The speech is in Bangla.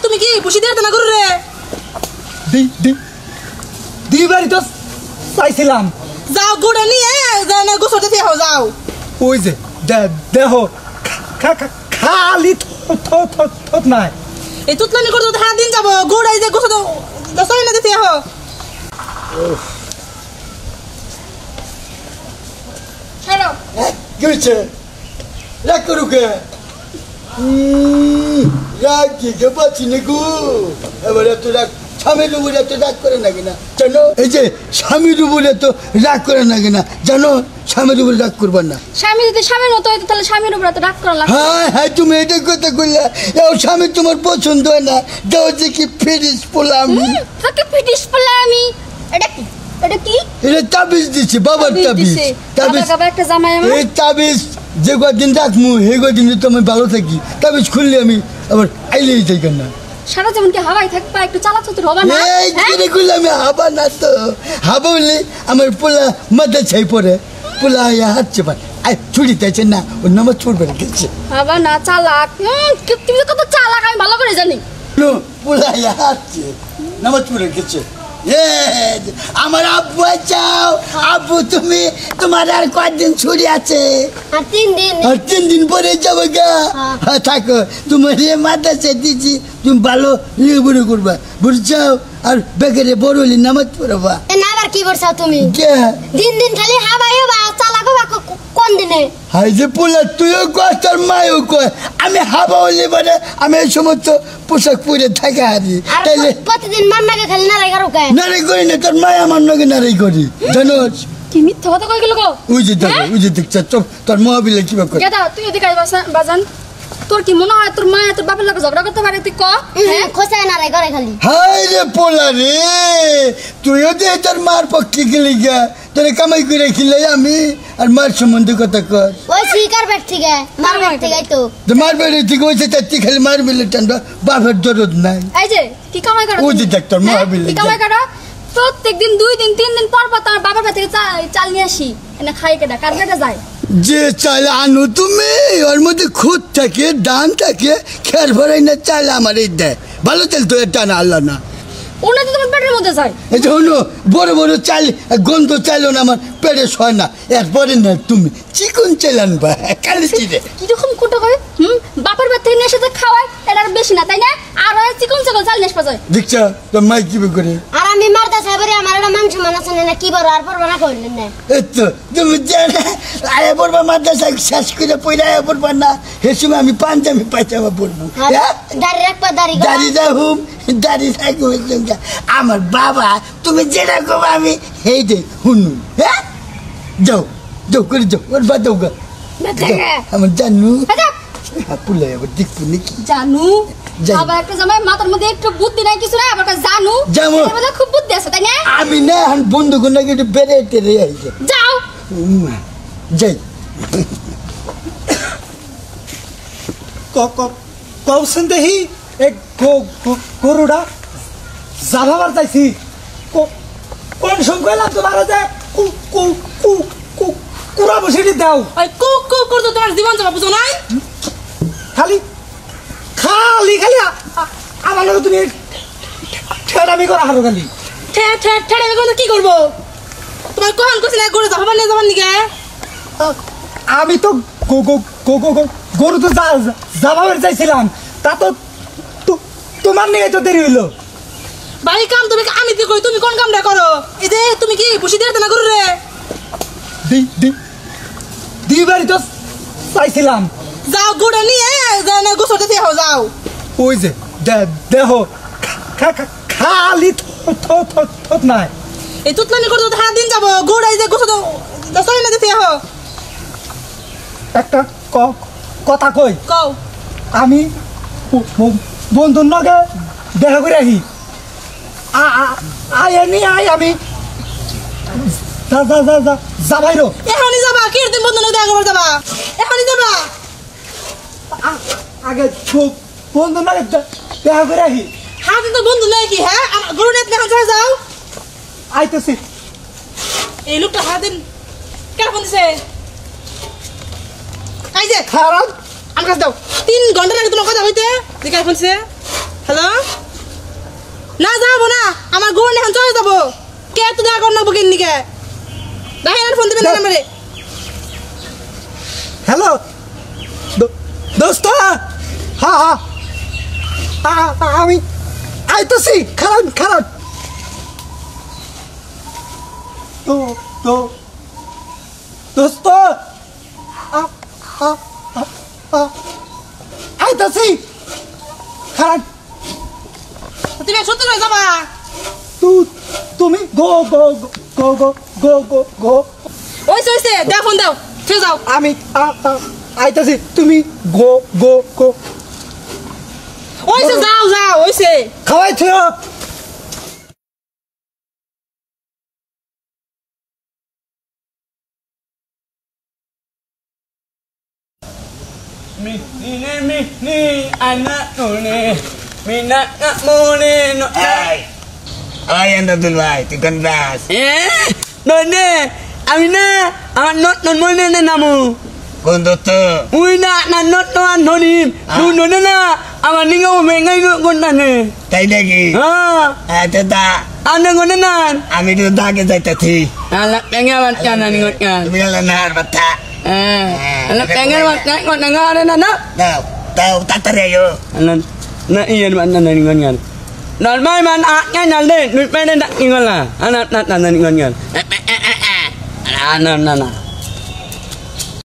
তুমি কি পুষি দিয়ে না করো রে দিবারই তো চাইছিলাম যাও গুড়ে নিয়ে না গোসলতে দিয়ে যাও ওই যে দেহ খালি থত নাই এই তুতলানি করতে তো দিন যাবো গুড় এই যে গোসল দশই না দিতে হো ছাড়ো কি হচ্ছে রাগ করুকে রাগ দিতে পারছি না গো এবারে তো রাগ স্বামীর উপরে তো রাগ করে না কিনা জানো এই যে স্বামীর উপরে তো রাগ করে না কিনা জানো স্বামীর উপরে রাগ করবার না স্বামী যদি স্বামীর মতো হইতো তাহলে স্বামীর উপরে তো রাগ করা লাগতো হ্যাঁ হ্যাঁ তুমি এটা কথা কইলা এও স্বামী তোমার পছন্দ হয় না দাও যে কি ফিরিস পোলাম তোকে ফিটিস বলে আমি এটা কি এটা তাবিজ দিছি বাবার তাবিজ একটা জামাই আমার এই তাবিজ যে কদিন রাখমু সেই কদিন তো আমি ভালো থাকি তাবিজ খুললে আমি আবার আইলেই থাকি না সারা জীবন কি হাওয়ায় থাকবা একটু চালাচুতি হবে না এই কিরে কইলে আমি হাবা না তো হাবা হলে আমার পোলা মাথা ছাই পড়ে পোলা হাঁটছে পারে আই ছুটিতেছে না ওর নামাজ ছুটবে গেছে হাবা না চালাক তুমি কত চালাক আমি ভালো করে জানি পোলা হাঁটছে নামাজ পড়ে গেছে আমার আব্বু চাও আব্বু তুমি তোমার আর কয়দিন ছুটি আছে আর 3 দিন আর 3 দিন পরে যাবো গা হ্যাঁ থাকো তোমার মাদ্রাসা দিচ্ছি তুমি ভালো ইয়ে বড় করবা বুঝছাও আর বেকারে বড় হলে নামাজ পড়বা না আবার কি বলছো তুমি কে দিন খালি হাবাইও বা চালাকো বা কোন দিনে হাই যে পোলা তুইও কয় তোর মায়ও কয় আমি হাবা হলে মানে আমি এই সমস্ত পোশাক পরে থাকা হারি তাইলে প্রতিদিন মান্নাকে খালি নারাই করো কে নারাই করি না তোর মায় আমার নগে নারাই করি জানোস কি মিথ্যা কথা কই গেল গো ওই যে দেখছ তোর মহাবিলে কি করে গেদা তুই ওদিকে বাজান তোর কি মনে হয় তোর মা তোর বাপের লগে ঝগড়া করতে পারে তুই ক হ্যাঁ খোসা নারাই করে খালি হাই রে পোলা রে তুইও যে তোর মার পক্ষে গেলি গা তোরে কামাই করে খিলাই আমি আর মার সম্বন্ধে কথা কর ওই শিকার বেট ঠিক মার বেট ঠিক তো মার বেড়ে ঠিক হয়েছে তার খালি মার বিলে টানবা বাপের দরদ নাই এই যে কি কামাই করো ওই যে দেখ তোর মহাবিলে কি কামাই করো প্রত্যেকদিন 2 দিন 3 দিন পর পর তার বাবার বাড়ি থেকে চাল নিয়ে আসি এনে খাই কেডা কার বেটা যায় যে চাল আনো তুমি ওর মধ্যে খুদ থাকে ডান থাকে খের ভরাই না চাল আমার এই দেয় ভালো চাল তো এটা না আল্লাহ না ওনা তো তোমার পেটের মধ্যে যায় এই যে হলো বড় বড় চাল গন্ধ চাইলো না আমার পেটে সয় না এরপরে না তুমি চিকন চাল আনবা কালি চিরে কিরকম কোটো করে বাপের বাড়ি থেকে নেশাতে খাওয়ায় এটা আর বেশি না তাই না আর চিকন চিকন চাল নেশ পাজায় দেখছ তোর মাই কি করে আর আমি মারদা সাহেবের আমার একটা মাংস মানাছে না কি বড় আর পড়বা না কইলেন না এই তো তুমি জানা আয়া পড়বা মাদ্রাসা শেষ করে পয়লা আয়া পড়বা না সে সময় আমি পাঞ্জাবি পায়জামা পড়বো দাড়ি রাখবা দাড়ি রাখুম দাড়ি থাকবো আমার বাবা তুমি যেটা করবো আমি সেই দে শুনু হ্যাঁ যাও করে যাও ওর বা যাও গা আমার জানু পুলাই আবার দেখবো নাকি জানু আবার একটা জামাই মাথার মধ্যে একটু বুদ্ধি নাই কিছু নাই আবার জানু জামু খুব বুদ্ধি আছে তাই না আমি না এখন বন্ধু কোন নাকি একটু বেড়াইতে রে আইছে যাও যাই কৌশন দেহি এক গরুটা যাবার চাইছি কোন সময় তোমার যে কুড়া বসে দাও করতো তোমার জীবন যাবা বুঝো নাই খালি খালি খালি আমার লগে তুমি ঠেড়ামি করা হারো খালি ঠেড়ামি করলে কি করবো তোমার কখন করছি না গরু যাবার নিয়ে যাবার নিকে আমি তো গরু তো যাবার চাইছিলাম তা তো তোমার নিয়ে তো দেরি হইলো বাড়ি কাম তুমি আমি কি করি তুমি কোন কামটা করো এই যে তুমি কি পুষি দিয়ে না গরু রে দিবারই তো চাইছিলাম যাও গুড়ে নিয়ে না গোসলতে দিয়ে যাও ওই যে দেহ খালি থত নাই এই তুতলানি করতে তো দিন যাবো গুড় এই যে গোসল দশই না দিতে হো একটা কথা কই কও আমি বন্ধুর নগে দেখা করে আহি আমি যাবাইরো এখনই যাবা কি দিন বন্ধু দেখা করবার যাবা এখনই যাবা আগে বন্ধুর নগে দেখা করে আহি হাতে তো বন্ধু নাই কি হ্যাঁ গরু নিয়ে দেখা যায় যাও আইতেছি এই লোকটা হাতে কেন ফোন দিছে এই যে খারাপ আমার কাছে দাও 3 ঘন্টা লাগে তোমার কথা হইতে দেখে ফোন দিছে হ্যালো না যাবো না আমার গোবর এখন চলে যাবো কে তো দেখা কর নেবো কিন নিকে দেখেন ফোন দিবেন নাম্বারে হ্যালো দোস্ত হ্যাঁ আমি আইতেছি খারাপ তো দোস্ত আইতেছি খারাপ তুমি সত্যি করে যাবা তুমি গো ওইসে দাও ফোন দাও ফিরে যাও আমি আইতেছি তুমি গো ওইসে যাও ওইসে খাওয়াইছো anak mune no Ay, anda dulu ay, tikan das. none amina anak non mune na namu Kondo tu. uina na not no anonim nu no na amani ngo me ngai no gondane Tai lagi. Teta. ana ngonanan Ami tu dah ke saya tadi. ala pengen wat kana ni ngot kan Bila lenar bata. ala pengen wat ngot na ngare na na Tahu tak terayo. ala na iyan man na ni ngon kan normal man nya nyale nu pe na ngon la ana na ni ngon kan ana